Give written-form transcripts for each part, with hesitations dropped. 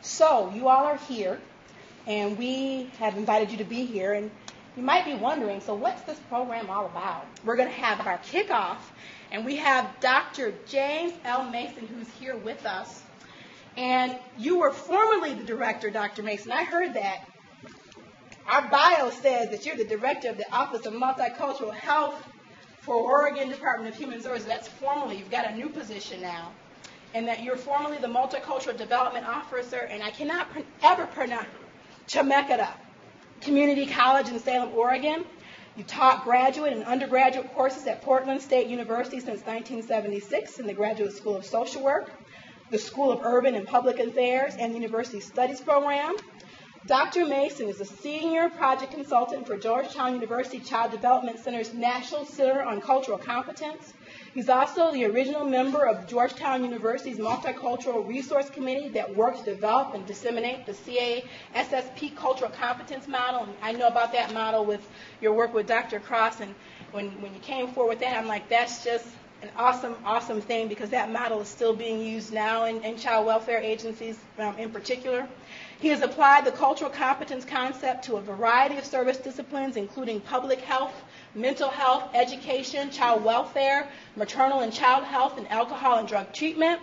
So you all are here, and we have invited you to be here, and you might be wondering, so what's this program all about? We're going to have our kickoff, and we have Dr. James L. Mason, who's here with us. And you were formerly the director, Dr. Mason. I heard that. Our bio says that you're the director of the Office of Multicultural Health for Oregon Department of Human Resources. That's formally. You've got a new position now. And that you're formerly the Multicultural Development Officer, and I cannot ever pronounce Chemeketa Community College in Salem, Oregon. You taught graduate and undergraduate courses at Portland State University since 1976 in the Graduate School of Social Work, the School of Urban and Public Affairs, and the University Studies program. Dr. Mason is a senior project consultant for Georgetown University Child Development Center's National Center on Cultural Competence. He's also the original member of Georgetown University's Multicultural Resource Committee that worked to develop and disseminate the CASSP Cultural Competence Model. And I know about that model with your work with Dr. Cross, and when you came forward with that, I'm like, that's just an awesome thing, because that model is still being used now in child welfare agencies in particular. He has applied the cultural competence concept to a variety of service disciplines, including public health, mental health, education, child welfare, maternal and child health, and alcohol and drug treatment.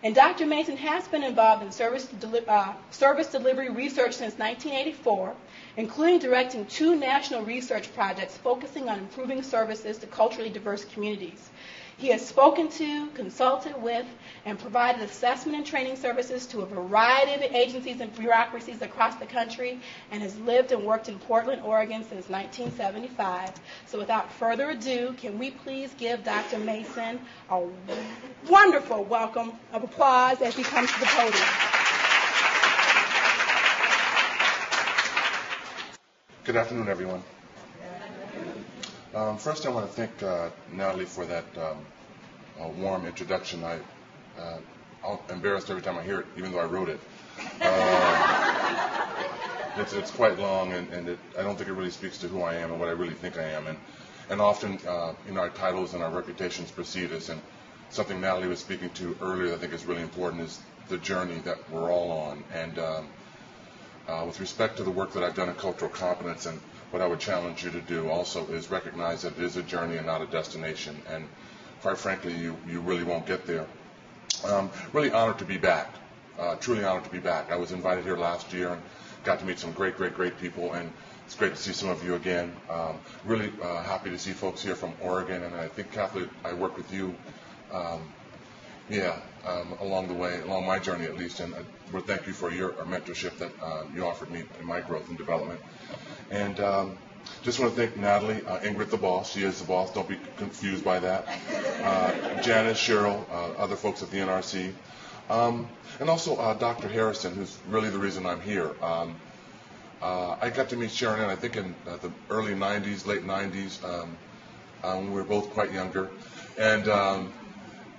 And Dr. Mason has been involved in service delivery research since 1984, including directing 2 national research projects focusing on improving services to culturally diverse communities. He has spoken to, consulted with, and provided assessment and training services to a variety of agencies and bureaucracies across the country, and has lived and worked in Portland, Oregon since 1975. So without further ado, can we please give Dr. Mason a wonderful welcome of applause as he comes to the podium. Good afternoon, everyone. First, I want to thank Natalie for that warm introduction. I'm embarrassed every time I hear it, even though I wrote it. It's quite long, and I don't think it really speaks to who I am and what I really think I am. And often, our titles and our reputations precede us. And something Natalie was speaking to earlier that I think is really important is the journey that we're all on. And with respect to the work that I've done in cultural competence, and what I would challenge you to do also is recognize that it is a journey and not a destination. And quite frankly, you really won't get there. Really honored to be back. Truly honored to be back. I was invited here last year and got to meet some great people, and it's great to see some of you again. Really happy to see folks here from Oregon, and I think, Kathleen, I worked with you along the way, along my journey at least, and I would thank you for your mentorship that you offered me in my growth and development. And just want to thank Natalie, Ingrid the boss. She is the boss. Don't be confused by that. Janice, Cheryl, other folks at the NRC. And also Dr. Harrison, who's really the reason I'm here. I got to meet Sharon, I think, in the early 90s, late 90s, when we were both quite younger. And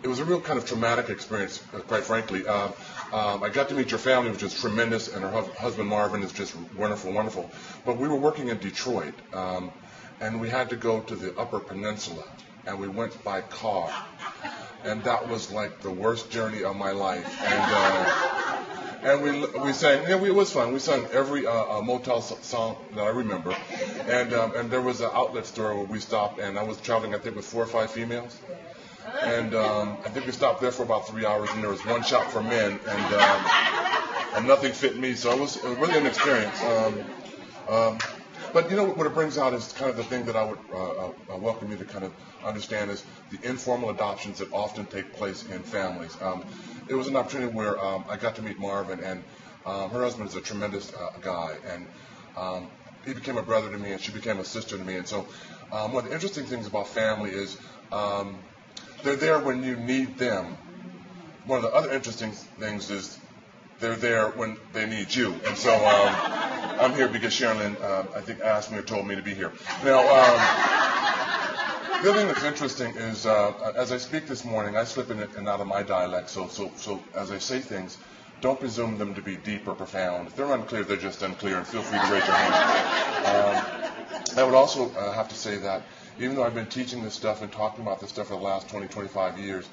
it was a real kind of traumatic experience, quite frankly. I got to meet your family, which is tremendous, and her husband Marvin is just wonderful. But we were working in Detroit, and we had to go to the Upper Peninsula, and we went by car. And that was like the worst journey of my life. And we sang, it was fun. We sang every motel song that I remember. And there was an outlet store where we stopped, and I was traveling, I think, with 4 or 5 females. And I think we stopped there for about 3 hours, and there was one shop for men, and nothing fit me, so it was really an experience. But what it brings out is kind of the thing that I would welcome you to kind of understand is the informal adoptions that often take place in families. It was an opportunity where I got to meet Marvin, and her husband is a tremendous guy, and he became a brother to me, and she became a sister to me. And so one of the interesting things about family is they're there when you need them. One of the other interesting things is they're there when they need you. And so I'm here because Sherilyn, I think, asked me or told me to be here. Now, the other thing that's interesting is as I speak this morning, I slip in and out of my dialect. So as I say things, don't presume them to be deep or profound. If they're unclear, they're just unclear, and feel free to raise your hand. I would also have to say that even though I've been teaching this stuff and talking about this stuff for the last 20, 25 years,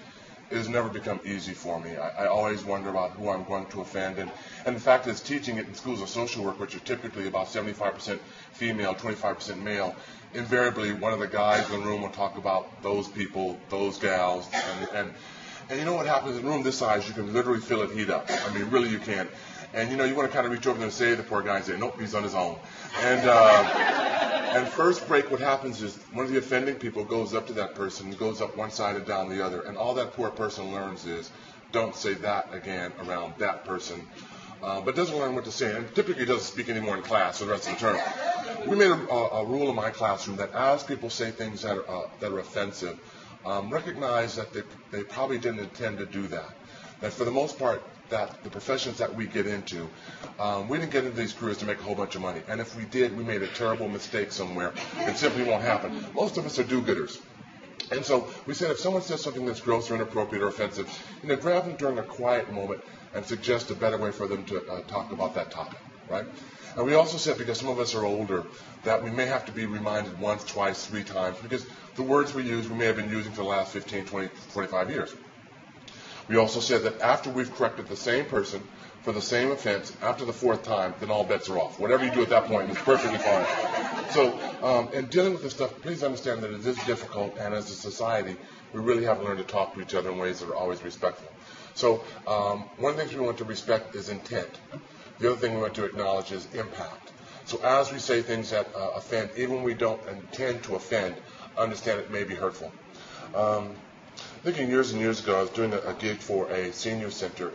it has never become easy for me. I always wonder about who I'm going to offend. And the fact is, teaching it in schools of social work, which are typically about 75% female, 25% male, invariably one of the guys in the room will talk about those people, those gals, and you know what happens in a room this size, you can literally feel it heat up. I mean, really you can. And you know, you want to kind of reach over there and save the poor guy and say, nope, he's on his own. And first break, what happens is one of the offending people goes up to that person, goes up one side and down the other, and all that poor person learns is, don't say that again around that person, but doesn't learn what to say, and typically doesn't speak anymore in class for the rest of the term. We made a rule in my classroom that as people say things that are offensive, recognize that they probably didn't intend to do that. That for the most part, that the professions that we get into, we didn't get into these careers to make a whole bunch of money. And if we did, we made a terrible mistake somewhere. It simply won't happen. Most of us are do-gooders. And so we said if someone says something that's gross or inappropriate or offensive, grab them during a quiet moment and suggest a better way for them to talk about that topic, right? And we also said, because some of us are older, that we may have to be reminded once, twice, 3 times, because the words we use we may have been using for the last 15, 20, 25 years. We also said that after we've corrected the same person for the same offense, after the 4th time, then all bets are off. Whatever you do at that point is perfectly fine. So in dealing with this stuff, please understand that it is difficult, and as a society, we really have to learn to talk to each other in ways that are always respectful. So one of the things we want to respect is intent. The other thing we want to acknowledge is impact. So as we say things that offend, even when we don't intend to offend, understand it may be hurtful. Thinking years and years ago, I was doing a gig for a senior center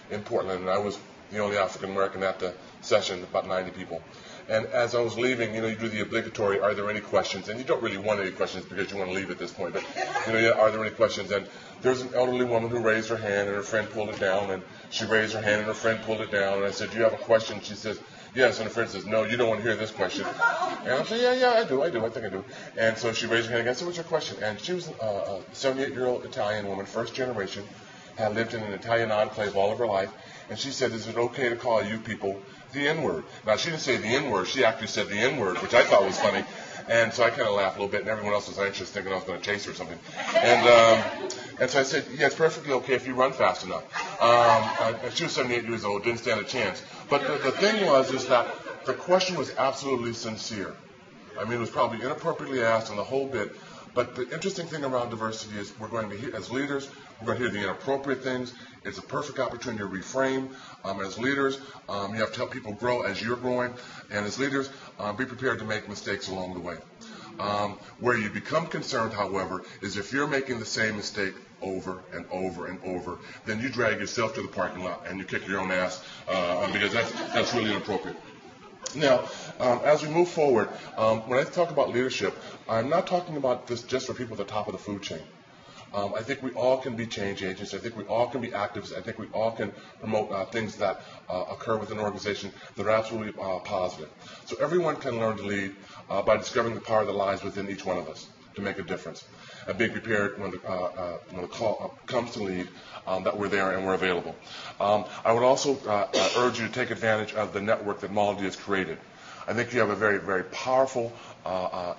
in Portland, and I was the only African American at the session, about 90 people. And as I was leaving, you do the obligatory, are there any questions? And you don't really want any questions because you want to leave at this point, but, are there any questions? And there's an elderly woman who raised her hand, and her friend pulled it down, and she raised her hand, and her friend pulled it down, and I said, do you have a question? She says, yes, and her friend says, no, you don't want to hear this question. And I said, yeah, I do, I think I do. And so she raised her hand again, I said, what's your question? And she was a 78-year-old Italian woman, first generation, had lived in an Italian enclave all of her life, and she said, is it okay to call you people the N-word? Now, she didn't say the N-word, she actually said the N-word, which I thought was funny. And so I kind of laughed a little bit, and everyone else was anxious, thinking I was going to chase her or something. And so I said, yeah, it's perfectly okay if you run fast enough. And she was 78 years old, didn't stand a chance. But the thing is that the question was absolutely sincere. I mean, it was probably inappropriately asked and the whole bit. But the interesting thing around diversity is we're going to hear, as leaders, we're going to hear the inappropriate things. It's a perfect opportunity to reframe. As leaders, you have to help people grow as you're growing. And as leaders, be prepared to make mistakes along the way. Where you become concerned, however, is if you're making the same mistake over and over and over, then you drag yourself to the parking lot and you kick your own ass because that's really inappropriate. Now, as we move forward, when I talk about leadership, I'm not talking about this just for people at the top of the food chain. I think we all can be change agents. I think we all can be activists. I think we all can promote things that occur within an organization that are absolutely positive. So everyone can learn to lead by discovering the power that lies within each one of us to make a difference. And being prepared when the call comes to lead, that we're there and we're available. I would also urge you to take advantage of the network that MALDI has created. I think you have a very, very powerful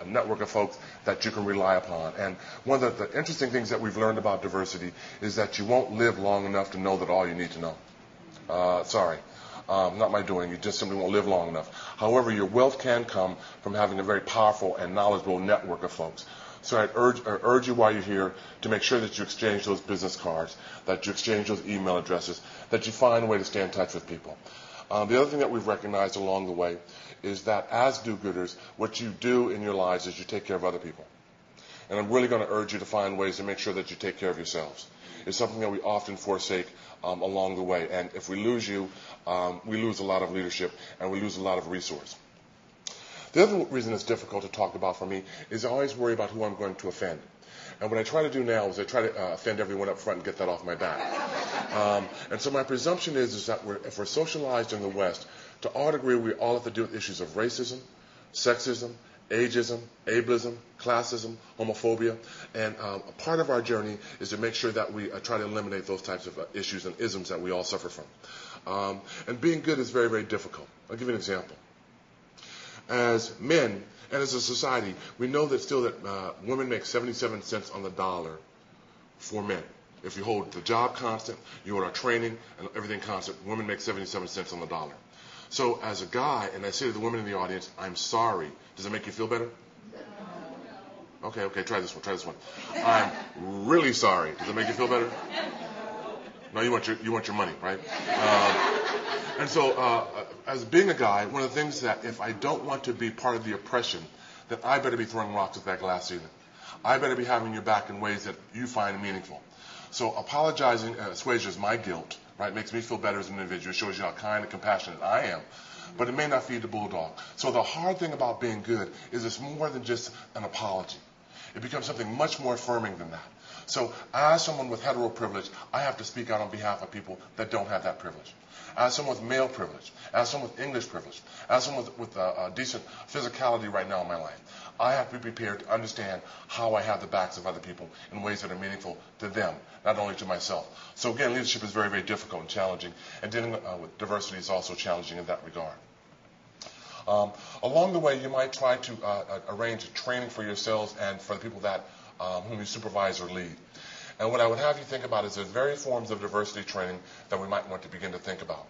network of folks that you can rely upon. And one of the interesting things that we've learned about diversity is that you won't live long enough to know that all you need to know. Sorry. Not my doing. You just simply won't live long enough. However, your wealth can come from having a very powerful and knowledgeable network of folks. So I urge you while you're here to make sure that you exchange those business cards, that you exchange those email addresses, that you find a way to stay in touch with people. The other thing that we've recognized along the way is that as do-gooders, what you do in your lives is you take care of other people. And I'm really going to urge you to find ways to make sure that you take care of yourselves. It's something that we often forsake along the way. And if we lose you, we lose a lot of leadership and we lose a lot of resource. The other reason it's difficult to talk about for me is I always worry about who I'm going to offend. And what I try to do now is I try to offend everyone up front and get that off my back. And so my presumption is that if we're socialized in the West, to all degree we all have to deal with issues of racism, sexism, ageism, ableism, classism, homophobia. And a part of our journey is to make sure that we try to eliminate those types of issues and isms that we all suffer from. And being good is very, very difficult. I'll give you an example. As men and as a society, we know that still that women make 77 cents on the dollar for men. If you hold the job constant, you hold our training and everything constant, women make 77 cents on the dollar. So as a guy, and I say to the women in the audience, I'm sorry. Does it make you feel better? Okay, try this one. I'm really sorry. Does it make you feel better? No, you want your money, right? And so, as being a guy, one of the things that if I don't want to be part of the oppression, then I better be throwing rocks at that glass ceiling. I better be having your back in ways that you find meaningful. So apologizing assuages my guilt, right? Makes me feel better as an individual. It shows you how kind and compassionate I am. But it may not feed the bulldog. So the hard thing about being good is it's more than just an apology. It becomes something much more affirming than that. So as someone with hetero privilege, I have to speak out on behalf of people that don't have that privilege. As someone with male privilege, as someone with English privilege, as someone with a decent physicality right now in my life, I have to be prepared to understand how I have the backs of other people in ways that are meaningful to them, not only to myself. So again, leadership is very, very difficult and challenging, and dealing with diversity is also challenging in that regard. Along the way, you might try to arrange training for yourselves and for the people that whom you supervise or lead. And what I would have you think about is there's various forms of diversity training that we might want to begin to think about.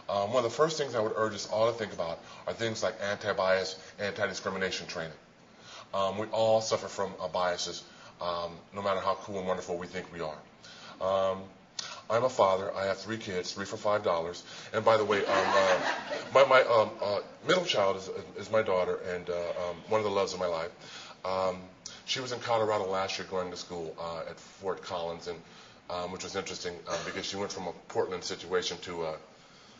One of the first things I would urge us all to think about are things like anti-bias, anti-discrimination training. We all suffer from biases, no matter how cool and wonderful we think we are. I'm a father. I have 3 kids, 3 for $5. And by the way, my middle child is my daughter, and one of the loves of my life. She was in Colorado last year going to school at Fort Collins, and which was interesting because she went from a Portland situation to a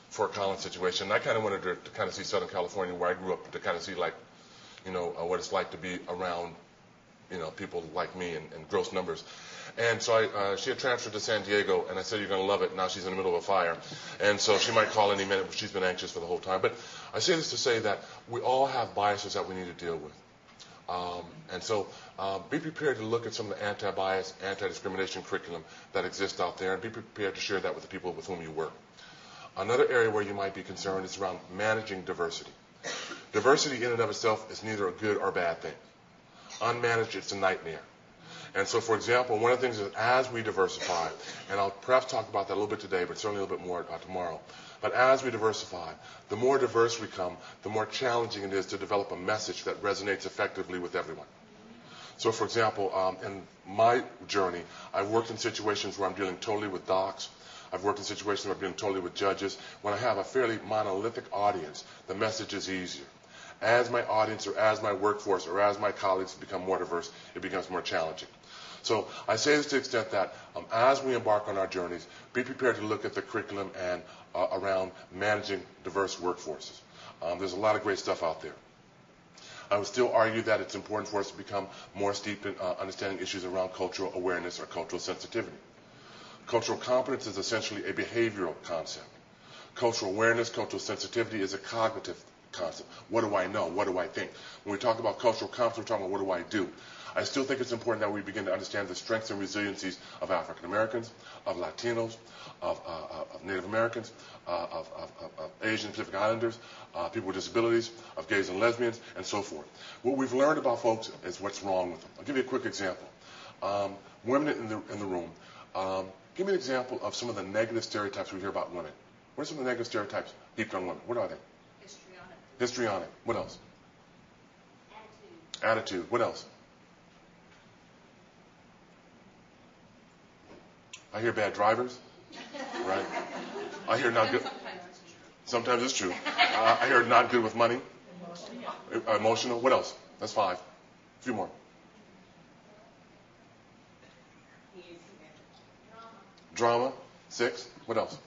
Fort Collins situation. And I kind of wanted her to kind of see Southern California, where I grew up, to kind of see what it's like to be around, people like me in gross numbers. And so she had transferred to San Diego, and I said, you're going to love it. Now she's in the middle of a fire. And so she might call any minute, but she's been anxious for the whole time. But I say this to say that we all have biases that we need to deal with. And so be prepared to look at some of the anti-bias, anti-discrimination curriculum that exists out there, and be prepared to share that with the people with whom you work. Another area where you might be concerned is around managing diversity. Diversity in and of itself is neither a good or bad thing. Unmanaged, it's a nightmare. And so, for example, one of the things is as we diversify, and I'll perhaps talk about that a little bit today, but certainly a little bit more tomorrow. But as we diversify, the more diverse we become, the more challenging it is to develop a message that resonates effectively with everyone. So, for example, in my journey, I've worked in situations where I'm dealing totally with docs. I've worked in situations where I'm dealing totally with judges. When I have a fairly monolithic audience, the message is easier. As my audience or as my workforce or as my colleagues become more diverse, it becomes more challenging. So I say this to the extent that as we embark on our journeys, be prepared to look at the curriculum and around managing diverse workforces. There's a lot of great stuff out there. I would still argue that it's important for us to become more steeped in understanding issues around cultural awareness or cultural sensitivity. Cultural competence is essentially a behavioral concept. Cultural awareness, cultural sensitivity is a cognitive concept. What do I know? What do I think? When we talk about cultural competence, we're talking about what do I do? I still think it's important that we begin to understand the strengths and resiliencies of African Americans, of Latinos, of Native Americans, of Asian Pacific Islanders, people with disabilities, of gays and lesbians, and so forth. What we've learned about folks is what's wrong with them. I'll give you a quick example. Women in the room, give me an example of some of the negative stereotypes we hear about women. What are some of the negative stereotypes heaped on women? What are they? Histrionic. Histrionic. What else? Attitude. What else? I hear bad drivers, right? I hear not good. Sometimes it's true. I hear not good with money. Emotional. What else? That's 5. A few more. Drama. 6. What else?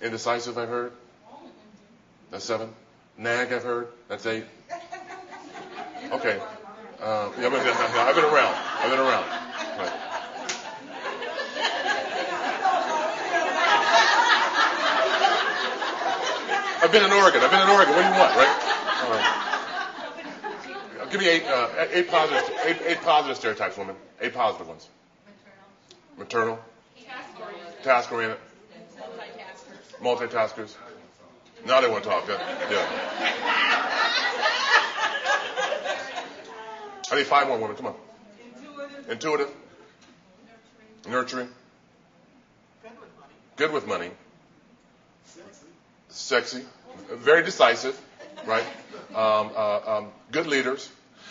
Indecisive, I've heard. That's 7. Nag, I've heard. That's 8. Okay. I've been around. Right. I've been in Oregon. What do you want, right? Give me 8 positive stereotypes, women. 8 positive ones. Maternal. Task-oriented. Multitaskers. Now they want to talk. Yeah. I need 5 more women. Come on. Intuitive. nurturing, good with money, sexy, very decisive, right? Good leaders.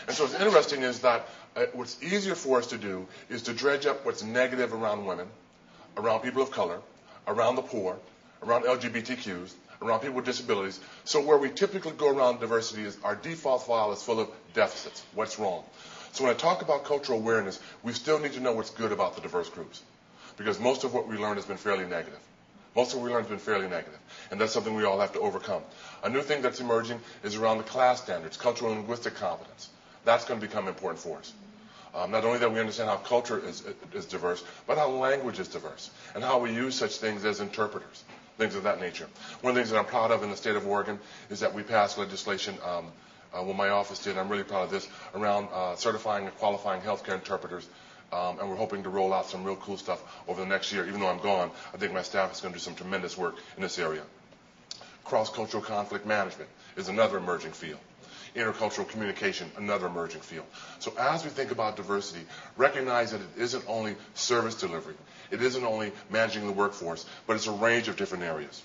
And so what's interesting is that what's easier for us to do is to dredge up what's negative around women, around people of color, around the poor, around LGBTQs, around people with disabilities. So where we typically go around diversity is our default file is full of deficits. What's wrong? So when I talk about cultural awareness, we still need to know what's good about the diverse groups, because most of what we learn has been fairly negative. Most of what we learn has been fairly negative, and that's something we all have to overcome. A new thing that's emerging is around the class standards, cultural and linguistic competence. That's going to become important for us. Not only that we understand how culture is diverse, but how language is diverse, and how we use such things as interpreters, things of that nature. One of the things that I'm proud of in the state of Oregon is that we passed legislation, well, my office did, I'm really proud of this, around certifying and qualifying healthcare interpreters, and we're hoping to roll out some real cool stuff over the next year. Even though I'm gone, I think my staff is going to do some tremendous work in this area. Cross-cultural conflict management is another emerging field. Intercultural communication, another emerging field. So as we think about diversity, recognize that it isn't only service delivery, it isn't only managing the workforce, but it's a range of different areas.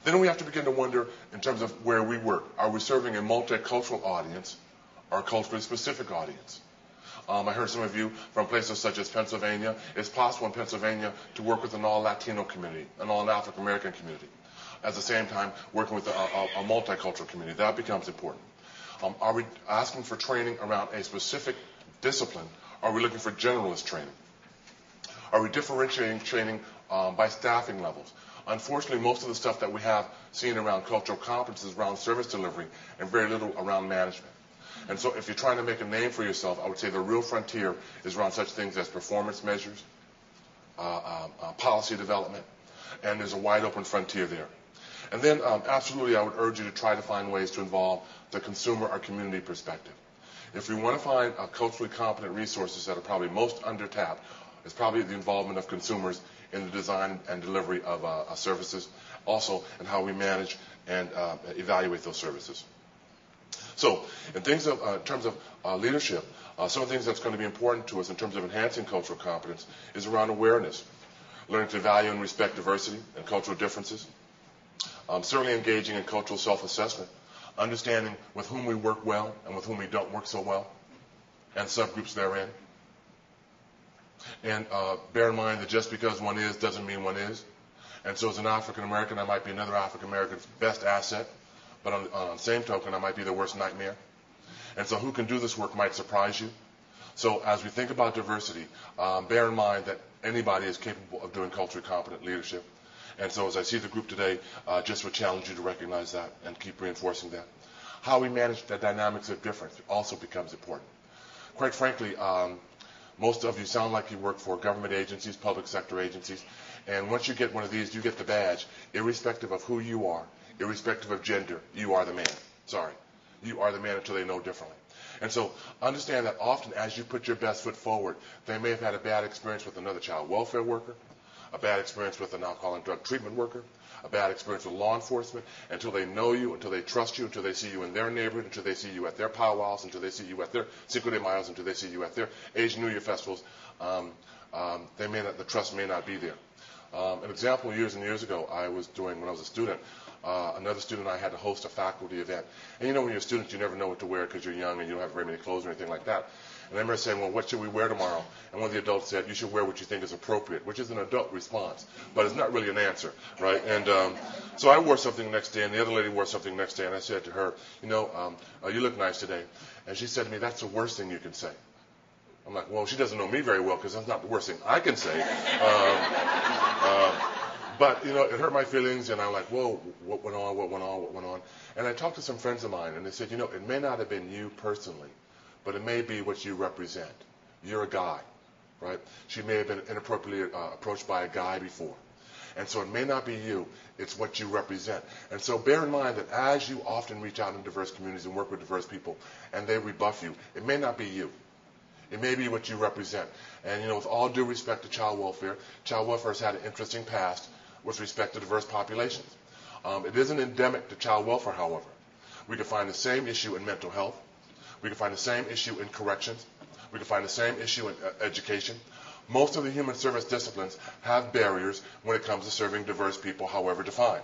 Then we have to begin to wonder in terms of where we work. Are we serving a multicultural audience or a culturally specific audience? I heard some of you from places such as Pennsylvania. It's possible in Pennsylvania to work with an all-Latino community, an all-African-American community. At the same time, working with a multicultural community. That becomes important. Are we asking for training around a specific discipline? Are we looking for generalist training? Are we differentiating training by staffing levels? Unfortunately, most of the stuff that we have seen around cultural competences is around service delivery and very little around management. And so if you're trying to make a name for yourself, I would say the real frontier is around such things as performance measures, policy development, and there's a wide open frontier there. And then absolutely I would urge you to try to find ways to involve the consumer or community perspective. If we want to find culturally competent resources that are probably most undertapped, it's probably the involvement of consumers in the design and delivery of services, also in how we manage and evaluate those services. So in terms of leadership, some of the things that's going to be important to us in terms of enhancing cultural competence is around awareness, learning to value and respect diversity and cultural differences, certainly engaging in cultural self-assessment, understanding with whom we work well and with whom we don't work so well, and subgroups therein. And bear in mind that just because one is doesn't mean one is. And so as an African American, I might be another African American's best asset, but on the same token, I might be the worst nightmare. And so who can do this work might surprise you. So as we think about diversity, bear in mind that anybody is capable of doing culturally competent leadership. And so as I see the group today, just would challenge you to recognize that and keep reinforcing that. How we manage the dynamics of difference also becomes important. Quite frankly, most of you sound like you work for government agencies, public sector agencies, and once you get one of these, you get the badge. Irrespective of who you are, irrespective of gender, you are the man. Sorry. You are the man until they know differently. And so understand that often as you put your best foot forward, they may have had a bad experience with another child welfare worker, a bad experience with an alcohol and drug treatment worker, a bad experience with law enforcement, until they know you, until they trust you, until they see you in their neighborhood, until they see you at their powwows, until they see you at their Cinco de Mayo, until they see you at their Asian New Year festivals, the trust may not be there. An example, years and years ago, I was doing, when I was a student, another student and I had to host a faculty event. And you know when you're a student, you never know what to wear because you're young and you don't have very many clothes or anything like that. And I remember saying, well, what should we wear tomorrow? And one of the adults said, you should wear what you think is appropriate, which is an adult response, but it's not really an answer, right? And so I wore something the next day, and the other lady wore something the next day, and I said to her, you look nice today. And she said to me, that's the worst thing you can say. I'm like, well, she doesn't know me very well because that's not the worst thing I can say. But, it hurt my feelings, and I'm like, whoa, what went on? And I talked to some friends of mine, and they said, it may not have been you personally, but it may be what you represent. You're a guy, right? She may have been inappropriately approached by a guy before. And so it may not be you, it's what you represent. And so bear in mind that as you often reach out in diverse communities and work with diverse people, and they rebuff you, it may not be you. It may be what you represent. And, with all due respect to child welfare has had an interesting past with respect to diverse populations. It isn't endemic to child welfare, however. We can find the same issue in mental health. We can find the same issue in corrections. We can find the same issue in education. Most of the human service disciplines have barriers when it comes to serving diverse people, however defined.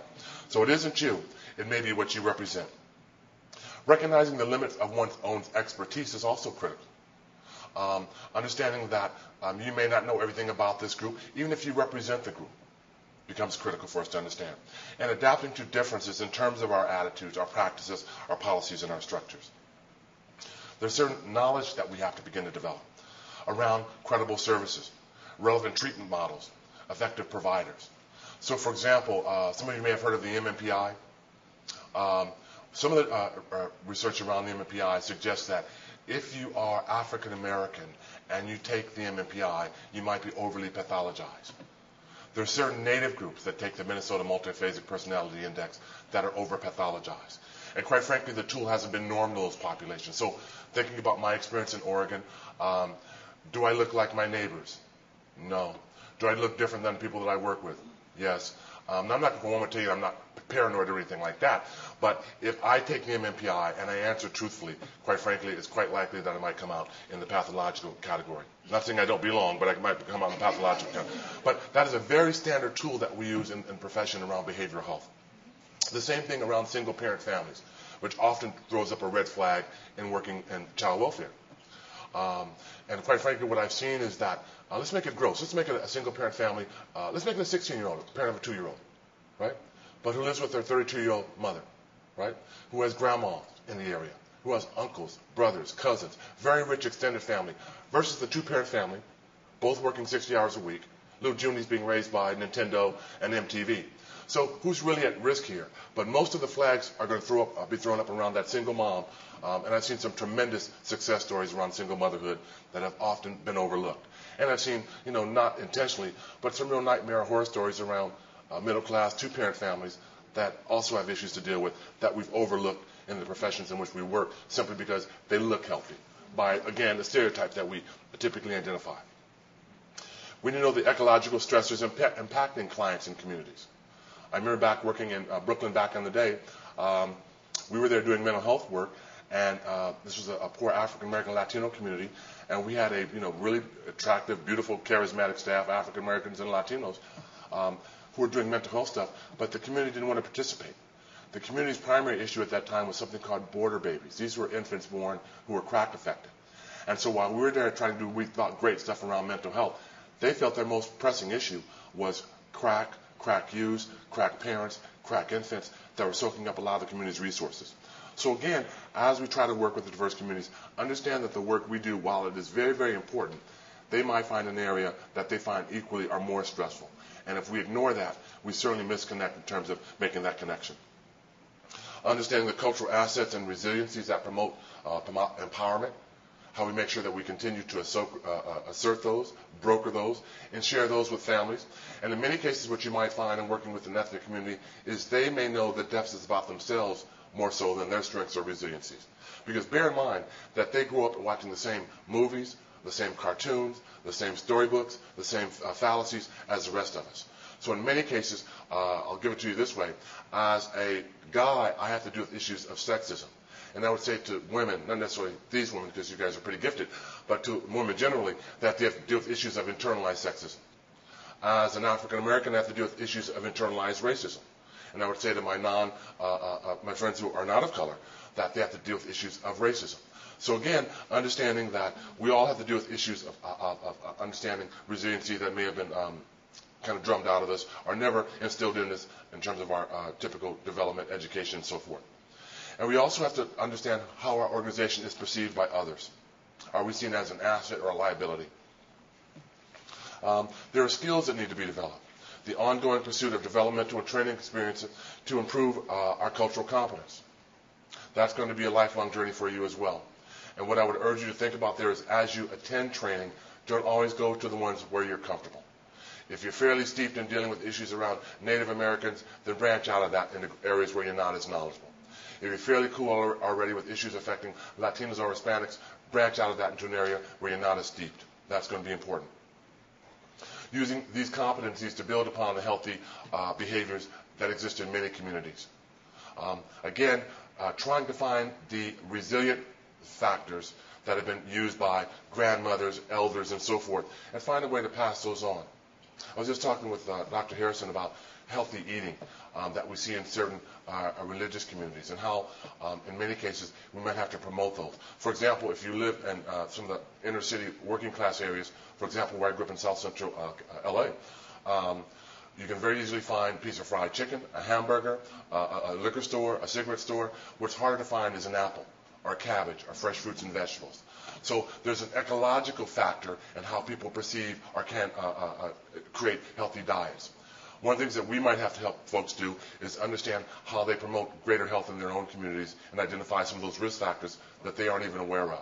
So it isn't you. It may be what you represent. Recognizing the limits of one's own expertise is also critical. Understanding that you may not know everything about this group, even if you represent the group, becomes critical for us to understand. And adapting to differences in terms of our attitudes, our practices, our policies, and our structures. There's certain knowledge that we have to begin to develop around credible services, relevant treatment models, effective providers. So, for example, some of you may have heard of the MMPI. Some of the research around the MMPI suggests that if you are African American and you take the MMPI, you might be overly pathologized. There are certain Native groups that take the Minnesota Multiphasic Personality Index that are over-pathologized. And quite frankly, the tool hasn't been normed to those populations. So thinking about my experience in Oregon, do I look like my neighbors? No. Do I look different than people that I work with? Yes. I'm not going to tell you I'm not paranoid or anything like that. But if I take the MMPI and I answer truthfully, quite frankly, it's quite likely that I might come out in the pathological category. Not saying I don't belong, but I might come out in the pathological category. But that is a very standard tool that we use in profession around behavioral health. The same thing around single-parent families, which often throws up a red flag in working in child welfare. And quite frankly, what I've seen is that, let's make it gross. Let's make it a single-parent family. Let's make it a 16-year-old, parent of a 2-year-old, right? But who lives with their 32-year-old mother, right? Who has grandma in the area, who has uncles, brothers, cousins, very rich extended family, versus the 2-parent family, both working 60 hours a week, little Junie's being raised by Nintendo and MTV. So who's really at risk here? But most of the flags are going to be thrown up around that single mom. And I've seen some tremendous success stories around single motherhood that have often been overlooked. And I've seen, not intentionally, but some real nightmare horror stories around middle-class 2-parent families that also have issues to deal with that we've overlooked in the professions in which we work simply because they look healthy by, again, the stereotype that we typically identify. We need to know the ecological stressors impacting clients and communities. I remember back working in Brooklyn back in the day, we were there doing mental health work, and this was a poor African-American Latino community, and we had a really attractive, beautiful, charismatic staff, African-Americans and Latinos, who were doing mental health stuff, but the community didn't want to participate. The community's primary issue at that time was something called border babies. These were infants born who were crack affected. And so while we were there trying to do, we thought, great stuff around mental health, they felt their most pressing issue was crack use, crack parents, crack infants that were soaking up a lot of the community's resources. So again, as we try to work with the diverse communities, understand that the work we do, while it is very, very important, they might find an area that they find equally or more stressful. And if we ignore that, we certainly misconnect in terms of making that connection. Understanding the cultural assets and resiliencies that promote empowerment, how we make sure that we continue to assert those, broker those, and share those with families. And in many cases, what you might find in working with an ethnic community is they may know the deficits about themselves more so than their strengths or resiliencies. Because bear in mind that they grew up watching the same movies, the same cartoons, the same storybooks, the same fallacies as the rest of us. So in many cases, I'll give it to you this way. As a guy, I have to deal with issues of sexism. And I would say to women, not necessarily these women because you guys are pretty gifted, but to women generally, that they have to deal with issues of internalized sexism. As an African American, I have to deal with issues of internalized racism. And I would say to my friends who are not of color, that they have to deal with issues of racism. So again, understanding that we all have to deal with issues of understanding resiliency that may have been kind of drummed out of us or never instilled in us in terms of our typical development, education, and so forth. And we also have to understand how our organization is perceived by others. Are we seen as an asset or a liability? There are skills that need to be developed. The ongoing pursuit of developmental and training experiences to improve our cultural competence. That's going to be a lifelong journey for you as well. And what I would urge you to think about there is as you attend training, don't always go to the ones where you're comfortable. If you're fairly steeped in dealing with issues around Native Americans, then branch out of that into areas where you're not as knowledgeable. If you're fairly cool already with issues affecting Latinos or Hispanics, branch out of that into an area where you're not as steeped. That's going to be important. Using these competencies to build upon the healthy behaviors that exist in many communities. Again, trying to find the resilient factors that have been used by grandmothers, elders, and so forth, and find a way to pass those on. I was just talking with Dr. Harrison about healthy eating that we see in certain religious communities, and how in many cases we might have to promote those. For example, if you live in some of the inner city working class areas, for example, where I grew up in South Central LA, you can very easily find a piece of fried chicken, a hamburger, a liquor store, a cigarette store. What's harder to find is an apple, or cabbage, or fresh fruits and vegetables. So there's an ecological factor in how people perceive or can create healthy diets. One of the things that we might have to help folks do is understand how they promote greater health in their own communities and identify some of those risk factors that they aren't even aware of.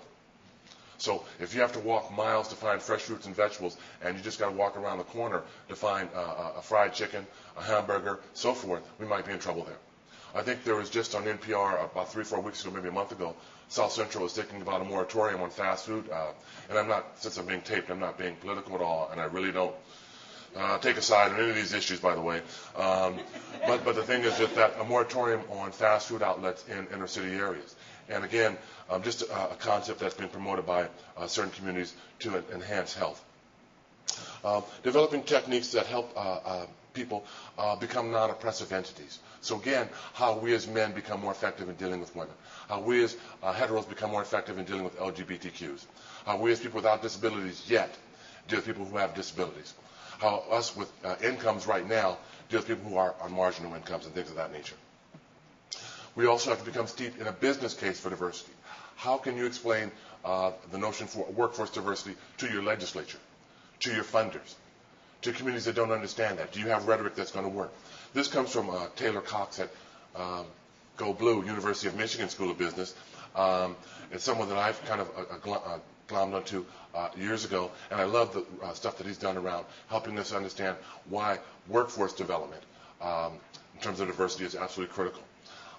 So if you have to walk miles to find fresh fruits and vegetables, and you just got to walk around the corner to find a fried chicken, a hamburger, so forth, we might be in trouble there. I think there was just on NPR about 3 or 4 weeks ago, maybe a month ago, South Central was thinking about a moratorium on fast food. And I'm not, since I'm being taped, I'm not being political at all, and I really don't take a side on any of these issues, by the way. But the thing is just that a moratorium on fast food outlets in inner city areas. And again, just a concept that's been promoted by certain communities to enhance health. Developing techniques that help people become non-oppressive entities. So again, how we as men become more effective in dealing with women. How we as heteros become more effective in dealing with LGBTQs. How we as people without disabilities yet deal with people who have disabilities. How us with incomes right now deal with people who are on marginal incomes and things of that nature. We also have to become steeped in a business case for diversity. How can you explain the notion for workforce diversity to your legislature, to your funders, to communities that don't understand that? Do you have rhetoric that's going to work? This comes from Taylor Cox at Go Blue, University of Michigan School of Business. It's someone that I've kind of glommed onto years ago, and I love the stuff that he's done around helping us understand why workforce development in terms of diversity is absolutely critical.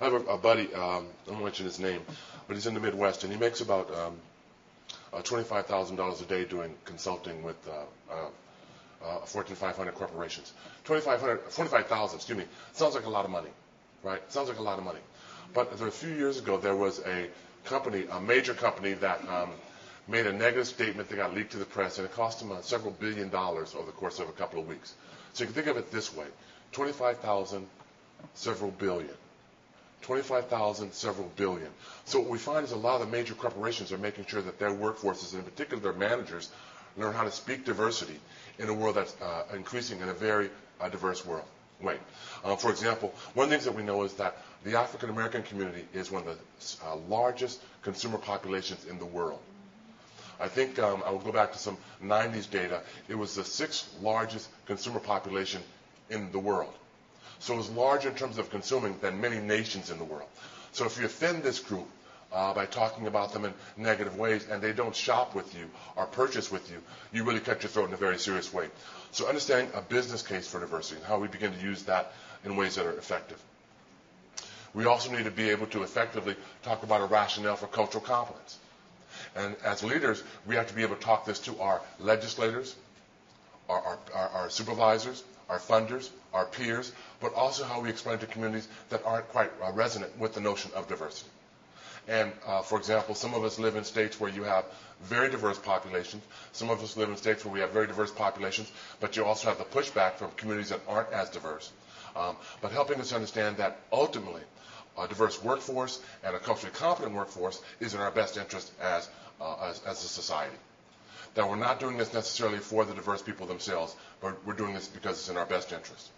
I have a buddy, I won't mention his name, but he's in the Midwest, and he makes about $25,000 a day doing consulting with Fortune 500 corporations. 25,000, excuse me. Sounds like a lot of money, right? Sounds like a lot of money. But a few years ago, there was a company, a major company that made a negative statement that got leaked to the press, and it cost them several $1 billion over the course of a couple of weeks. So you can think of it this way: 25,000, several billion. 25,000, several billion. So what we find is a lot of the major corporations are making sure that their workforces, and in particular their managers, learn how to speak diversity in a world that's increasing in a very diverse way. For example, one of the things that we know is that the African American community is one of the largest consumer populations in the world. I think I will go back to some 90s data. It was the 6th largest consumer population in the world. So it was larger in terms of consuming than many nations in the world. So if you offend this group by talking about them in negative ways, and they don't shop with you or purchase with you, you really cut your throat in a very serious way. So understanding a business case for diversity and how we begin to use that in ways that are effective. We also need to be able to effectively talk about a rationale for cultural competence. And as leaders, we have to be able to talk this to our legislators, our supervisors, our funders, our peers, but also how we explain to communities that aren't quite resonant with the notion of diversity. And for example, some of us live in states where you have very diverse populations. Some of us live in states where we have very diverse populations, but you also have the pushback from communities that aren't as diverse. But helping us understand that ultimately a diverse workforce and a culturally competent workforce is in our best interest as a society. That we're not doing this necessarily for the diverse people themselves, but we're doing this because it's in our best interest.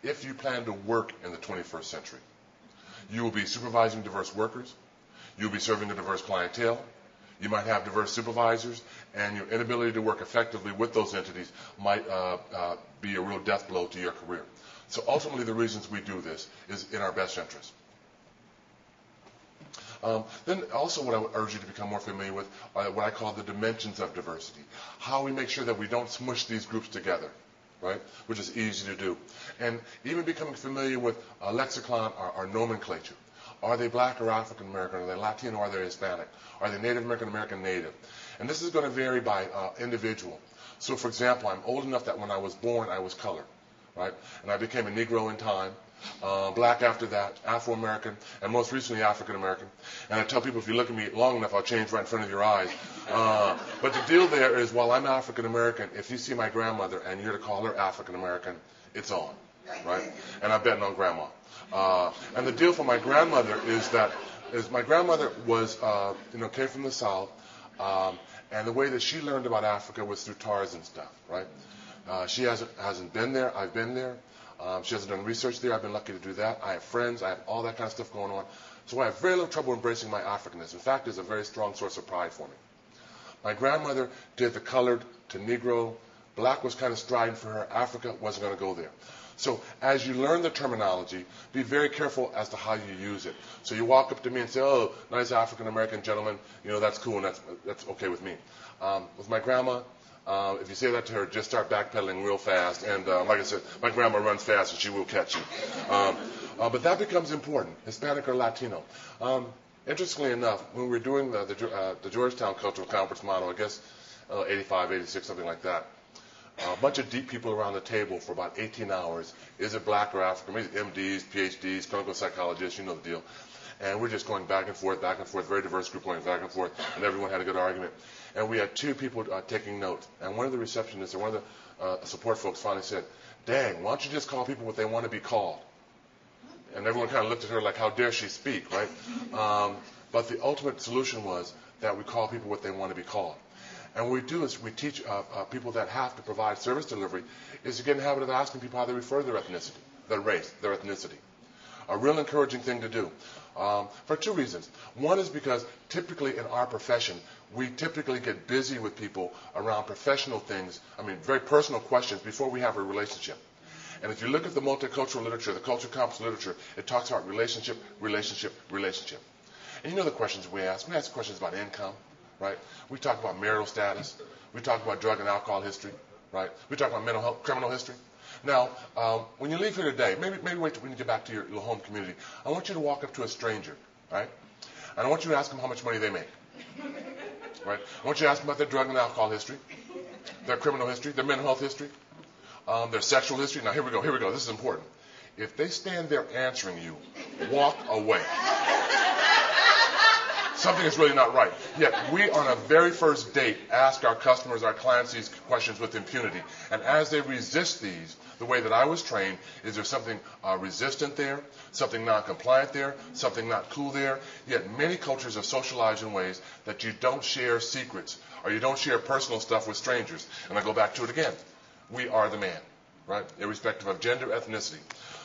If you plan to work in the 21st century, you will be supervising diverse workers, you'll be serving a diverse clientele, you might have diverse supervisors, and your inability to work effectively with those entities might be a real death blow to your career. So ultimately the reasons we do this is in our best interest. Then also what I would urge you to become more familiar with are what I call the dimensions of diversity. How we make sure that we don't smush these groups together, right? Which is easy to do. And even becoming familiar with a lexicon or nomenclature. Are they black or African American? Are they Latino or are they Hispanic? Are they Native American Native? And this is going to vary by individual. So for example, I'm old enough that when I was born, I was colored. right? And I became a Negro in time, black after that, Afro-American, and most recently African-American. And I tell people, if you look at me long enough, I'll change right in front of your eyes. But the deal there is, while I'm African-American, if you see my grandmother and you're to call her African-American, it's on, right? And I'm betting on grandma. And the deal for my grandmother is my grandmother was, came from the South, and the way that she learned about Africa was through Tarzan stuff, right? She hasn't been there. I've been there. She hasn't done research there. I've been lucky to do that. I have friends. I have all that kind of stuff going on. So I have very little trouble embracing my Africanness. In fact, it's a very strong source of pride for me. My grandmother did the colored to Negro. Black was kind of strident for her. Africa wasn't going to go there. So as you learn the terminology, be very careful as to how you use it. So you walk up to me and say, "Oh, nice African-American gentleman, that's cool, and that's okay with me." With my grandma, if you say that to her, just start backpedaling real fast. And like I said, my grandma runs fast, and she will catch you. But that becomes important, Hispanic or Latino. Interestingly enough, when we were doing the Georgetown Cultural Conference model, I guess 85, 86, something like that, a bunch of deep people around the table for about 18 hours. Is it black or African? Maybe MDs, PhDs, clinical psychologists, you know the deal. And we're just going back and forth, very diverse group going back and forth, and everyone had a good argument. And we had two people taking notes. And one of the receptionists or one of the support folks finally said, "Dang, why don't you just call people what they want to be called?" And everyone kind of looked at her like, how dare she speak, right? But the ultimate solution was that we call people what they want to be called. And what we do is we teach people that have to provide service delivery is to get in the habit of asking people how they refer to their ethnicity, their race, their ethnicity. A real encouraging thing to do for two reasons. One is because typically in our profession, we typically get busy with people around professional things, very personal questions before we have a relationship. And if you look at the multicultural literature, the culture competence literature, it talks about relationship, relationship, relationship. And you know the questions we ask. We ask questions about income, right? We talk about marital status. We talk about drug and alcohol history, right? We talk about mental health, criminal history. Now, when you leave here today, maybe wait till when you get back to your home community, I want you to walk up to a stranger, right? And I want you to ask them how much money they make, right? I want you to ask them about their drug and alcohol history, their criminal history, their mental health history, their sexual history. Now, here we go. This is important. If they stand there answering you, walk away. Something is really not right. Yet we, on a very first date, ask our customers, our clients, these questions with impunity. And as they resist these, the way that I was trained, is there something resistant there, something non-compliant there, something not cool there? Yet many cultures have socialized in ways that you don't share secrets or you don't share personal stuff with strangers. And I go back to it again. We are the man, right? Irrespective of gender, ethnicity.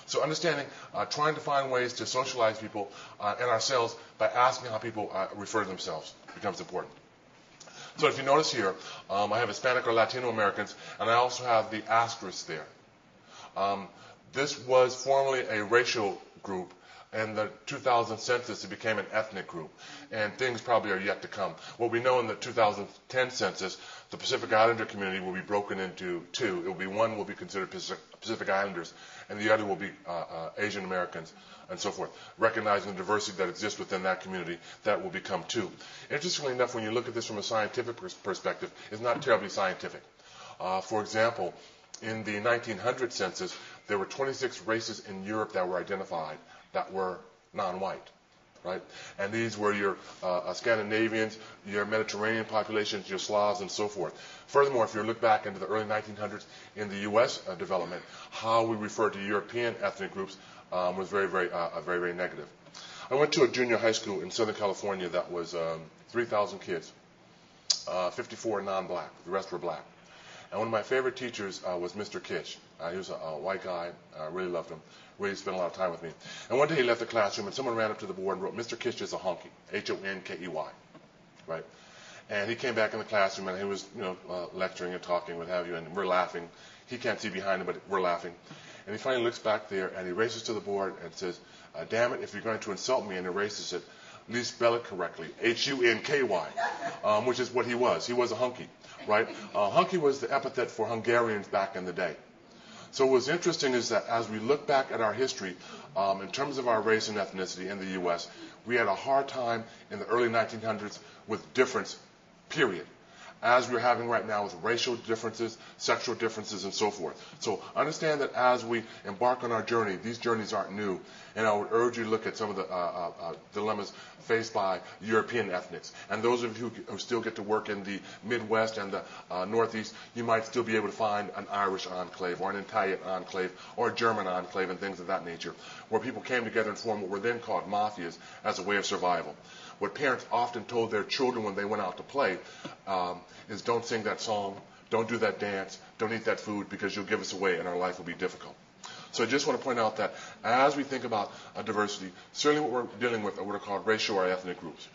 So understanding, trying to find ways to socialize people and ourselves by asking how people refer to themselves becomes important. So if you notice here, I have Hispanic or Latino Americans, and I also have the asterisk there. This was formerly a racial group. In the 2000 census, it became an ethnic group, and things probably are yet to come. What we know in the 2010 census, the Pacific Islander community will be broken into two. It will be one will be considered Pacific Islanders, and the other will be Asian Americans, and so forth. Recognizing the diversity that exists within that community, that will become two. Interestingly enough, when you look at this from a scientific perspective, it's not terribly scientific. For example, in the 1900 census, there were 26 races in Europe that were identified that were non-white, right? And these were your Scandinavians, your Mediterranean populations, your Slavs, and so forth. Furthermore, if you look back into the early 1900s in the U.S. Development, how we referred to European ethnic groups was very, very negative. I went to a junior high school in Southern California that was 3,000 kids, 54 non-black. The rest were black. And one of my favorite teachers was Mr. Kish. He was a white guy. I really loved him. Really spent a lot of time with me. And one day he left the classroom, and someone ran up to the board and wrote, "Mr. Kish is a honky," H-O-N-K-E-Y, right? And he came back in the classroom, and he was, lecturing and talking, what have you, and we're laughing. He can't see behind him, but we're laughing. And he finally looks back there, and he races to the board and says, "Damn it, if you're going to insult me," and erases it, "at least spell it correctly, H-U-N-K-Y," which is what he was. He was a hunky, right? Hunky was the epithet for Hungarians back in the day. So what's interesting is that as we look back at our history, in terms of our race and ethnicity in the U.S., we had a hard time in the early 1900s with difference, period. as we're having right now with racial differences, sexual differences, and so forth. So understand that as we embark on our journey, these journeys aren't new. And I would urge you to look at some of the dilemmas faced by European ethnics. And those of you who still get to work in the Midwest and the Northeast, you might still be able to find an Irish enclave or an Italian enclave or a German enclave and things of that nature, where people came together and formed what were then called mafias as a way of survival. What parents often told their children when they went out to play is, don't sing that song, don't do that dance, don't eat that food, because you'll give us away and our life will be difficult. So I just want to point out that as we think about diversity, certainly what we're dealing with are what are called racial or ethnic groups.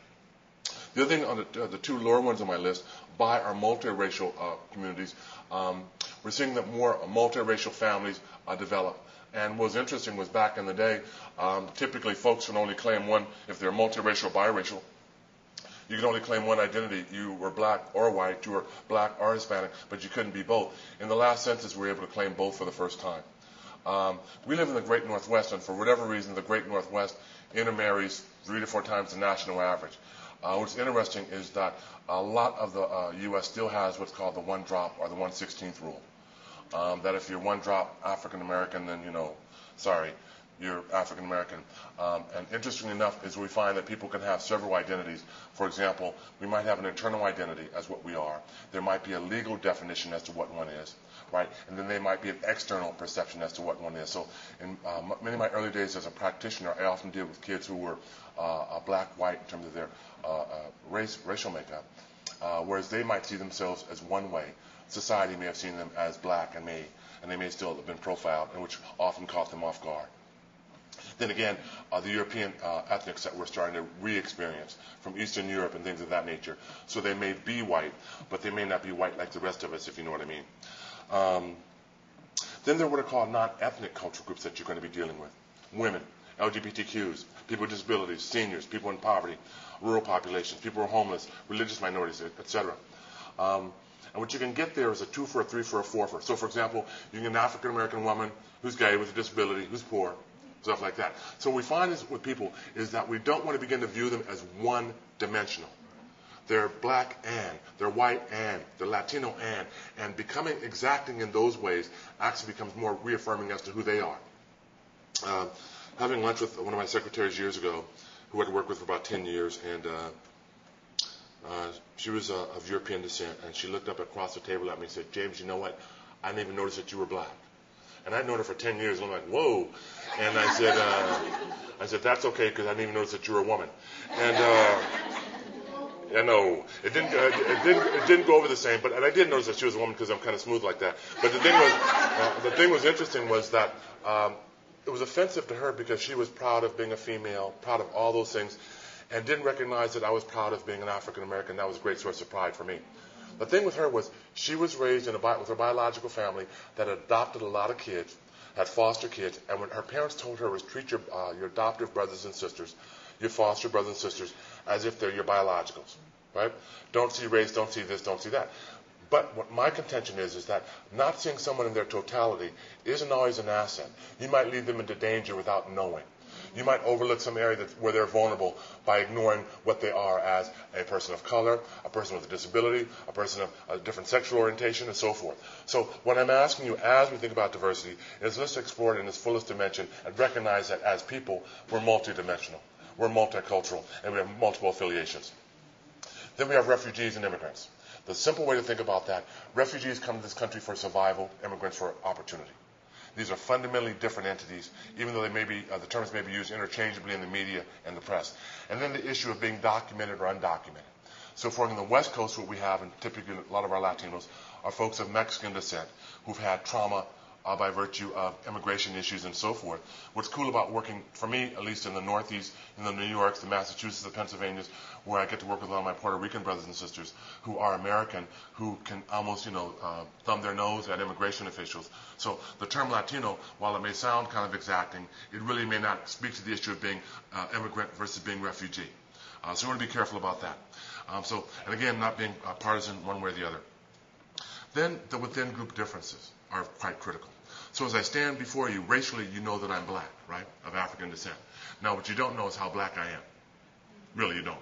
The other thing on the two lower ones on my list, by our multiracial communities, we're seeing that more multiracial families develop. And what was interesting was back in the day, typically folks can only claim one, if they're multiracial or biracial, you could only claim one identity. You were black or white, you were black or Hispanic, but you couldn't be both. In the last census, we were able to claim both for the first time. We live in the Great Northwest, and for whatever reason, the Great Northwest intermarries 3 to 4 times the national average. What's interesting is that a lot of the U.S. still has what's called the 1 drop or the 1/16th rule. That if you're 1 drop African American, then, sorry, you're African American. And interestingly enough is we find that people can have several identities. For example, we might have an internal identity as what we are. There might be a legal definition as to what one is, right? And then there might be an external perception as to what one is. So in many of my early days as a practitioner, I often deal with kids who were black, white in terms of their racial makeup, whereas they might see themselves as one way. Society may have seen them as black, and they may still have been profiled, and which often caught them off guard. Then again, the European ethnics that we're starting to re-experience from Eastern Europe and things of that nature. So they may be white, but they may not be white like the rest of us, if you know what I mean. Then there are what are called non-ethnic cultural groups that you're going to be dealing with. Women, LGBTQs, people with disabilities, seniors, people in poverty, rural populations, people who are homeless, religious minorities, etc. And what you can get there is a 2 for a 3 for a 4 for. So, for example, you can get an African-American woman who's gay with a disability, who's poor, stuff like that. So what we find with people is that we don't want to begin to view them as one-dimensional. They're black and, they're white and, they're Latino and becoming exacting in those ways actually becomes more reaffirming as to who they are. Having lunch with one of my secretaries years ago, who I'd worked with for about 10 years, and she was of European descent, and she looked up across the table at me and said, "James, you know what? I didn't even notice that you were black." And I'd known her for 10 years, and I'm like, whoa. And I said, that's okay, because I didn't even notice that you were a woman. And no, it didn't go over the same. And I did notice that she was a woman because I'm kind of smooth like that. But the thing was interesting was that it was offensive to her because she was proud of being a female, proud of all those things, and didn't recognize that I was proud of being an African American. That was a great source of pride for me. The thing with her was she was raised with her biological family that adopted a lot of kids, had foster kids, and when her parents told her was treat your adoptive brothers and sisters, your foster brothers and sisters, as if they're your biologicals, right? Don't see race, don't see this, don't see that. But what my contention is that not seeing someone in their totality isn't always an asset. You might lead them into danger without knowing. You might overlook some area where they're vulnerable by ignoring what they are as a person of color, a person with a disability, a person of a different sexual orientation, and so forth. So what I'm asking you as we think about diversity is let's explore it in its fullest dimension and recognize that as people, we're multidimensional, we're multicultural, and we have multiple affiliations. Then we have refugees and immigrants. The simple way to think about that, refugees come to this country for survival, immigrants for opportunity. These are fundamentally different entities, even though they may be, the terms may be used interchangeably in the media and the press. And then the issue of being documented or undocumented. So for on the West Coast, what we have, and typically a lot of our Latinos, are folks of Mexican descent who've had trauma by virtue of immigration issues and so forth. What's cool about working, for me, at least in the Northeast, in the New Yorks, the Massachusetts, the Pennsylvanias, where I get to work with a lot of my Puerto Rican brothers and sisters who are American, who can almost, thumb their nose at immigration officials. So the term Latino, while it may sound kind of exacting, it really may not speak to the issue of being immigrant versus being refugee. So we want to be careful about that. And again, not being partisan one way or the other. Then the within group differences are quite critical. So as I stand before you, racially, you know that I'm black, right, of African descent. Now, what you don't know is how black I am. Really, you don't.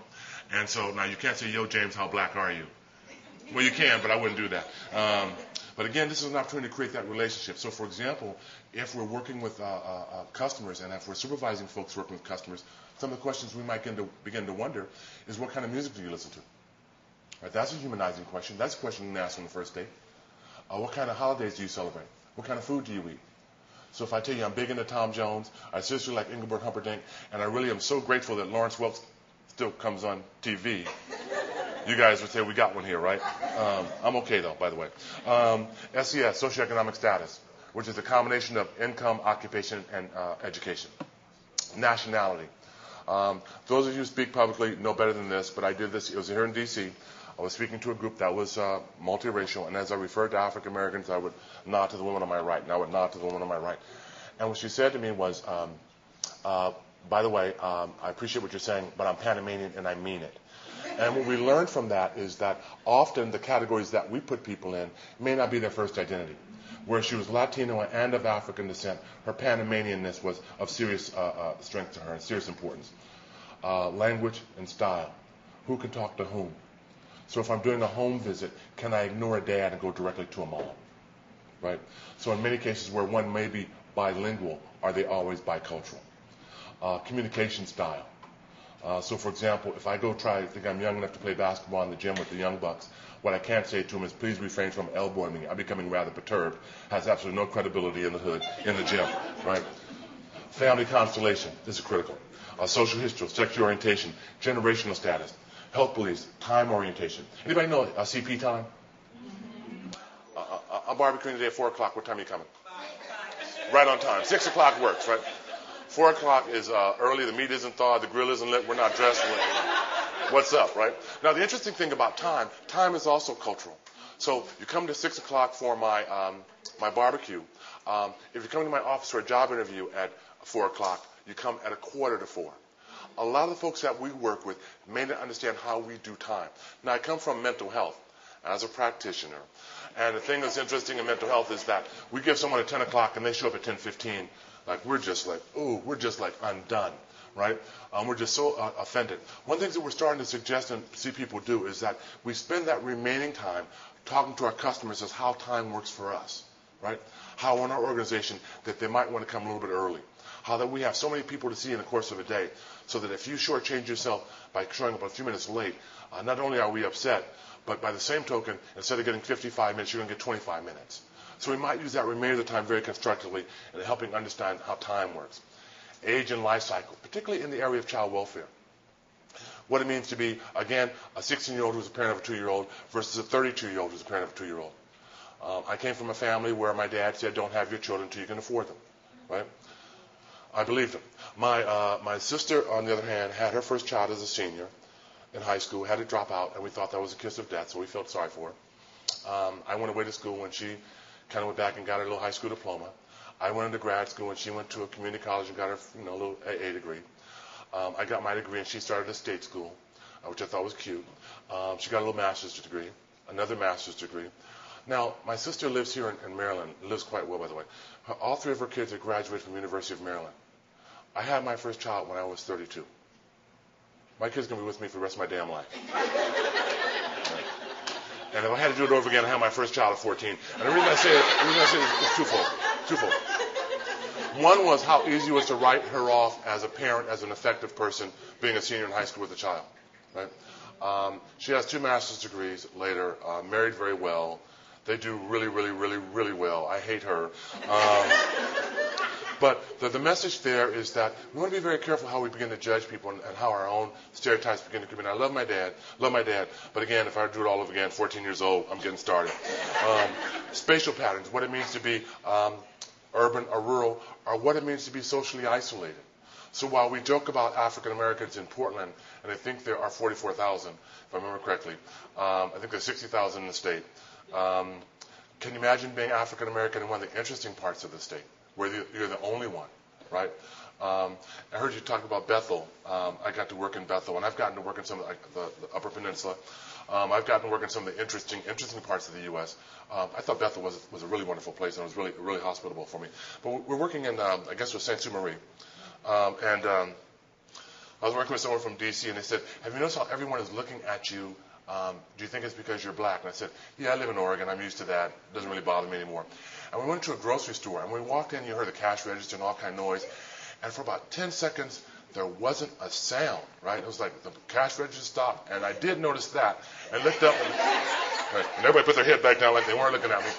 And so now you can't say, yo, James, how black are you? Well, you can, but I wouldn't do that. But again, this is an opportunity to create that relationship. So, for example, if we're working with customers and if we're supervising folks working with customers, some of the questions we might begin to wonder is, what kind of music do you listen to? Right, that's a humanizing question. That's a question you can ask on the first date. What kind of holidays do you celebrate? What kind of food do you eat? So if I tell you I'm big into Tom Jones, I seriously like Engelbert Humperdinck, and I really am so grateful that Lawrence Welk still comes on TV, you guys would say we got one here, right? I'm okay, though, by the way. SES, socioeconomic status, which is a combination of income, occupation, and education. Nationality. Those of you who speak publicly know better than this, but I did this. It was here in D.C. I was speaking to a group that was multiracial, and as I referred to African Americans, I would nod to the woman on my right, and I would nod to the woman on my right. And what she said to me was, by the way, I appreciate what you're saying, but I'm Panamanian and I mean it. And what we learned from that is that often the categories that we put people in may not be their first identity. Where she was Latino and of African descent, her Panamanianness was of serious strength to her and serious importance. Language and style. Who can talk to whom? So if I'm doing a home visit, can I ignore a dad and go directly to a mom? Right? So in many cases where one may be bilingual, are they always bicultural? Communication style. So for example, if I go think I'm young enough to play basketball in the gym with the young bucks, what I can't say to them is, please refrain from elbowing me. I'm becoming rather perturbed. Has absolutely no credibility in the hood, in the gym, right? Family constellation. This is critical. Social history, sexual orientation, generational status, health beliefs, time orientation. Anybody know CP time? I'm barbecuing today at 4 o'clock. What time are you coming? Right on time. 6 o'clock works, right? 4 o'clock is early. The meat isn't thawed. The grill isn't lit. We're not dressed. What's up, right? Now, the interesting thing about time is also cultural. So you come to 6 o'clock for my barbecue. If you're coming to my office for a job interview at 4 o'clock, you come at 3:45. A lot of the folks that we work with may not understand how we do time. Now, I come from mental health as a practitioner. And the thing that's interesting in mental health is that we give someone at 10 o'clock and they show up at 10:15. We're just undone, right? We're just so offended. One of the things that we're starting to suggest and see people do is that we spend that remaining time talking to our customers as how time works for us, right? How in our organization that they might want to come a little bit early. How that we have so many people to see in the course of a day, so that if you shortchange yourself by showing up a few minutes late, not only are we upset, but by the same token, instead of getting 55 minutes, you're going to get 25 minutes. So we might use that remainder of the time very constructively in helping understand how time works. Age and life cycle, particularly in the area of child welfare. What it means to be, again, a 16-year-old who's a parent of a 2-year-old versus a 32-year-old who's a parent of a 2-year-old. I came from a family where my dad said, don't have your children until you can afford them, right? I believed him. My sister, on the other hand, had her first child as a senior in high school, had to drop out, and we thought that was a kiss of death, so we felt sorry for her. I went away to school when she kind of went back and got her little high school diploma. I went into grad school and she went to a community college and got her little AA degree. I got my degree and she started a state school, which I thought was cute. She got a little master's degree, another master's degree. Now, my sister lives here in Maryland, lives quite well, by the way. All 3 of her kids are graduated from the University of Maryland. I had my first child when I was 32. My kid's going to be with me for the rest of my damn life. And if I had to do it over again, I had my first child at 14. And the reason I say it is twofold. One was how easy it was to write her off as a parent, as an effective person, being a senior in high school with a child. Right? She has 2 master's degrees later, married very well. They do really, really, really, really well. I hate her. But the message there is that we want to be very careful how we begin to judge people and how our own stereotypes begin to come in. I love my dad, but again, if I do it all over again, 14 years old, I'm getting started. Spatial patterns, what it means to be urban or rural, or what it means to be socially isolated. So while we joke about African Americans in Portland, and I think there are 44,000, if I remember correctly, I think there's 60,000 in the state. Can you imagine being African American in one of the interesting parts of the state, where you're the only one, right? I heard you talk about Bethel. I got to work in Bethel, and I've gotten to work in some of the Upper Peninsula. I've gotten to work in some of the interesting parts of the U.S. I thought Bethel was a really wonderful place, and it was really hospitable for me. But we're working in, I guess it was Saint Sue Marie. And I was working with someone from D.C., and they said, have you noticed how everyone is looking at you do you think it's because you're black? And I said, yeah, I live in Oregon. I'm used to that. It doesn't really bother me anymore. And we went to a grocery store, and we walked in, you heard the cash register and all kind of noise. And for about 10 seconds, there wasn't a sound, right? It was like the cash register stopped, and I did notice that. I looked up, and everybody put their head back down like they weren't looking at me.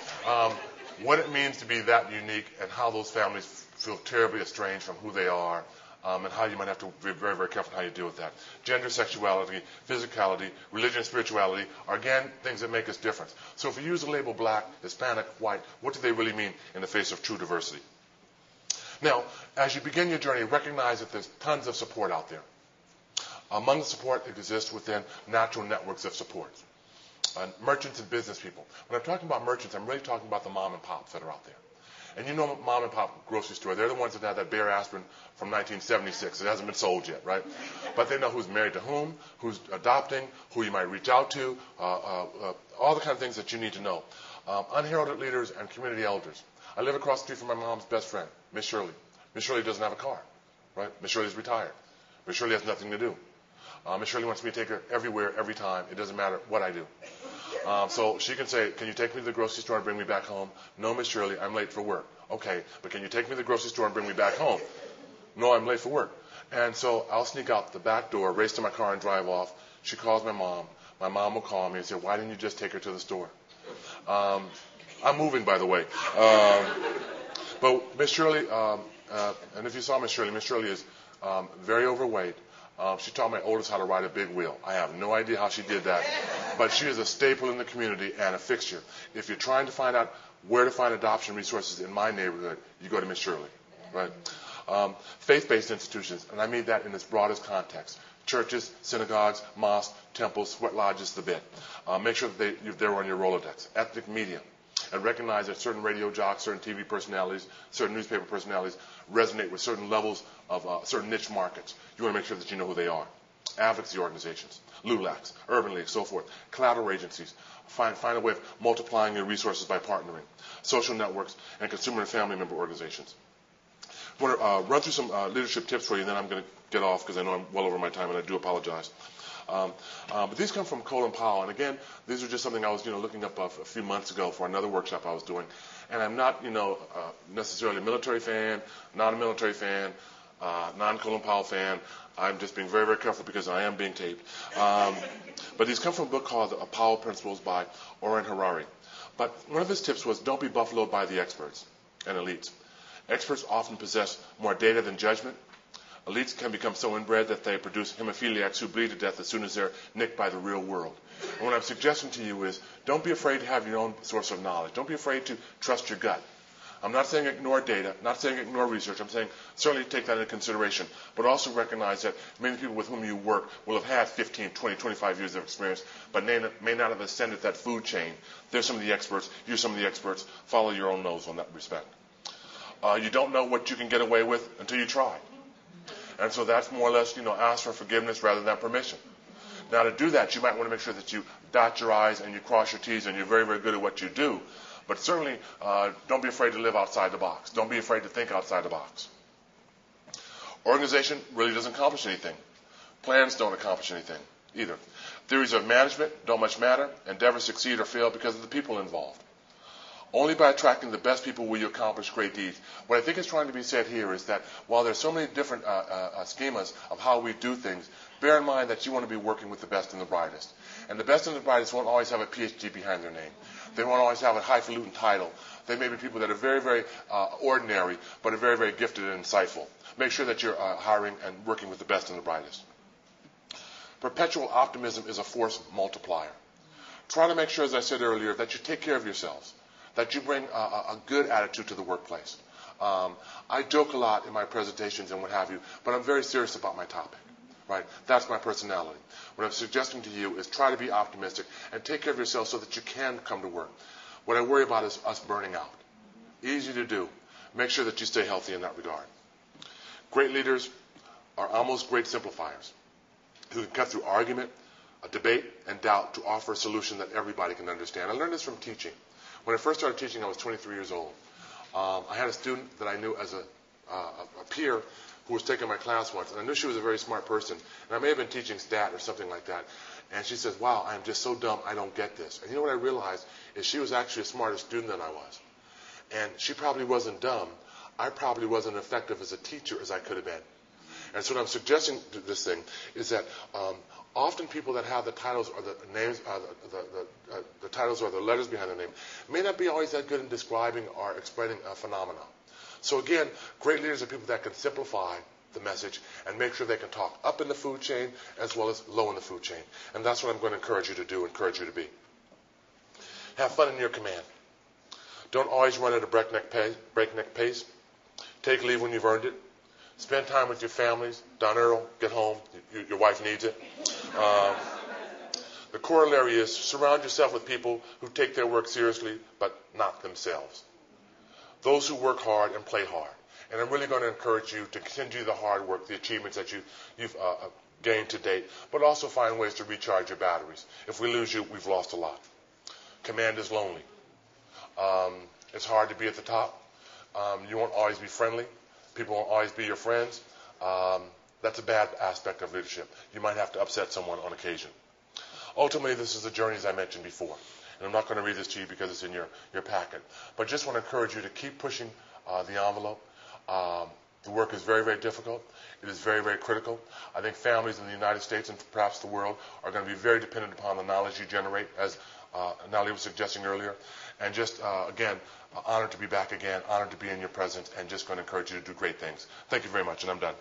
What it means to be that unique and how those families feel terribly estranged from who they are, and how you might have to be very, very careful how you deal with that. Gender, sexuality, physicality, religion, and spirituality are, again, things that make us different. So if you use the label black, Hispanic, white, what do they really mean in the face of true diversity? Now, as you begin your journey, recognize that there's tons of support out there. Among the support exists within natural networks of support. Merchants and business people. When I'm talking about merchants, I'm really talking about the mom and pops that are out there. And you know mom and pop grocery store, they're the ones that have that Bear aspirin from 1976. It hasn't been sold yet, right? But they know who's married to whom, who's adopting, who you might reach out to, all the kind of things that you need to know. Unheralded leaders and community elders. I live across the street from my mom's best friend, Miss Shirley. Miss Shirley doesn't have a car, right? Miss Shirley's retired. Miss Shirley has nothing to do. Miss Shirley wants me to take her everywhere, every time. It doesn't matter what I do. So she can say, can you take me to the grocery store and bring me back home? No, Miss Shirley, I'm late for work. Okay, but can you take me to the grocery store and bring me back home? No, I'm late for work. And so I'll sneak out the back door, race to my car and drive off. She calls my mom. My mom will call me and say, why didn't you just take her to the store? I'm moving, by the way. But Miss Shirley, and if you saw Miss Shirley is very overweight. She taught my oldest how to ride a big wheel. I have no idea how she did that. But she is a staple in the community and a fixture. If you're trying to find out where to find adoption resources in my neighborhood, you go to Miss Shirley. Right? Faith-based institutions, and I mean that in its broadest context. Churches, synagogues, mosques, temples, sweat lodges, the bit. Make sure that they're on your Rolodex. Ethnic media. And recognize that certain radio jocks, certain TV personalities, certain newspaper personalities resonate with certain levels of certain niche markets. You want to make sure that you know who they are. Advocacy organizations, LULACs, Urban League, so forth. Collateral agencies. Find a way of multiplying your resources by partnering. Social networks and consumer and family member organizations. I want to run through some leadership tips for you, and then I'm going to get off because I know I'm well over my time, and I do apologize. But these come from Colin Powell, and again, these are just something I was, looking up a few months ago for another workshop I was doing. And I'm not, necessarily a military fan, not a military fan, non-Colin Powell fan. I'm just being very, very careful because I am being taped. But these come from a book called Powell Principles by Oren Harari. But one of his tips was don't be buffaloed by the experts and elites. Experts often possess more data than judgment. Elites can become so inbred that they produce hemophiliacs who bleed to death as soon as they're nicked by the real world. And what I'm suggesting to you is don't be afraid to have your own source of knowledge. Don't be afraid to trust your gut. I'm not saying ignore data, not saying ignore research. I'm saying certainly take that into consideration, but also recognize that many people with whom you work will have had 15, 20, 25 years of experience, but may not have ascended that food chain. They're some of the experts. You're some of the experts. Follow your own nose on that respect. You don't know what you can get away with until you try. And so that's more or less, ask for forgiveness rather than permission. Now, to do that, you might want to make sure that you dot your I's and you cross your T's and you're very, very good at what you do. But certainly, don't be afraid to live outside the box. Don't be afraid to think outside the box. Organization really doesn't accomplish anything. Plans don't accomplish anything either. Theories of management don't much matter. Endeavors succeed or fail because of the people involved. Only by attracting the best people will you accomplish great deeds. What I think is trying to be said here is that while there's so many different schemas of how we do things, bear in mind that you want to be working with the best and the brightest. And the best and the brightest won't always have a PhD behind their name. They won't always have a highfalutin title. They may be people that are very, very ordinary, but are very, very gifted and insightful. Make sure that you're hiring and working with the best and the brightest. Perpetual optimism is a force multiplier. Try to make sure, as I said earlier, that you take care of yourselves, that you bring a good attitude to the workplace. I joke a lot in my presentations and what have you, but I'm very serious about my topic. Right? That's my personality. What I'm suggesting to you is try to be optimistic and take care of yourself so that you can come to work. What I worry about is us burning out. Easy to do. Make sure that you stay healthy in that regard. Great leaders are almost great simplifiers who can cut through argument, a debate, and doubt to offer a solution that everybody can understand. I learned this from teaching. When I first started teaching, I was 23 years old. I had a student that I knew as a peer who was taking my class once, and I knew she was a very smart person, and I may have been teaching stat or something like that. And she says, wow, I'm just so dumb, I don't get this. And you know what I realized is she was actually a smarter student than I was. And she probably wasn't dumb. I probably wasn't effective as a teacher as I could have been. And so what I'm suggesting to this thing is that often people that have the titles or the names, the titles or the letters behind their name may not be always that good in describing or explaining a phenomenon. So again, great leaders are people that can simplify the message and make sure they can talk up in the food chain as well as low in the food chain. And that's what I'm going to encourage you to do, encourage you to be. Have fun in your command. Don't always run at a breakneck pace. Take leave when you've earned it. Spend time with your families. Don Earl, get home. Your wife needs it. The corollary is surround yourself with people who take their work seriously but not themselves. Those who work hard and play hard. And I'm really going to encourage you to continue the hard work, the achievements that you've gained to date, but also find ways to recharge your batteries. If we lose you, we've lost a lot. Command is lonely. It's hard to be at the top. You won't always be friendly. People won't always be your friends. That's a bad aspect of leadership. You might have to upset someone on occasion. Ultimately, this is a journey, as I mentioned before. And I'm not going to read this to you because it's in your packet. But I just want to encourage you to keep pushing the envelope. The work is very, very difficult. It is very, very critical. I think families in the United States and perhaps the world are going to be very dependent upon the knowledge you generate, as Natalie was suggesting earlier. And just, again, honored to be back again, honored to be in your presence, and just going to encourage you to do great things. Thank you very much, and I'm done.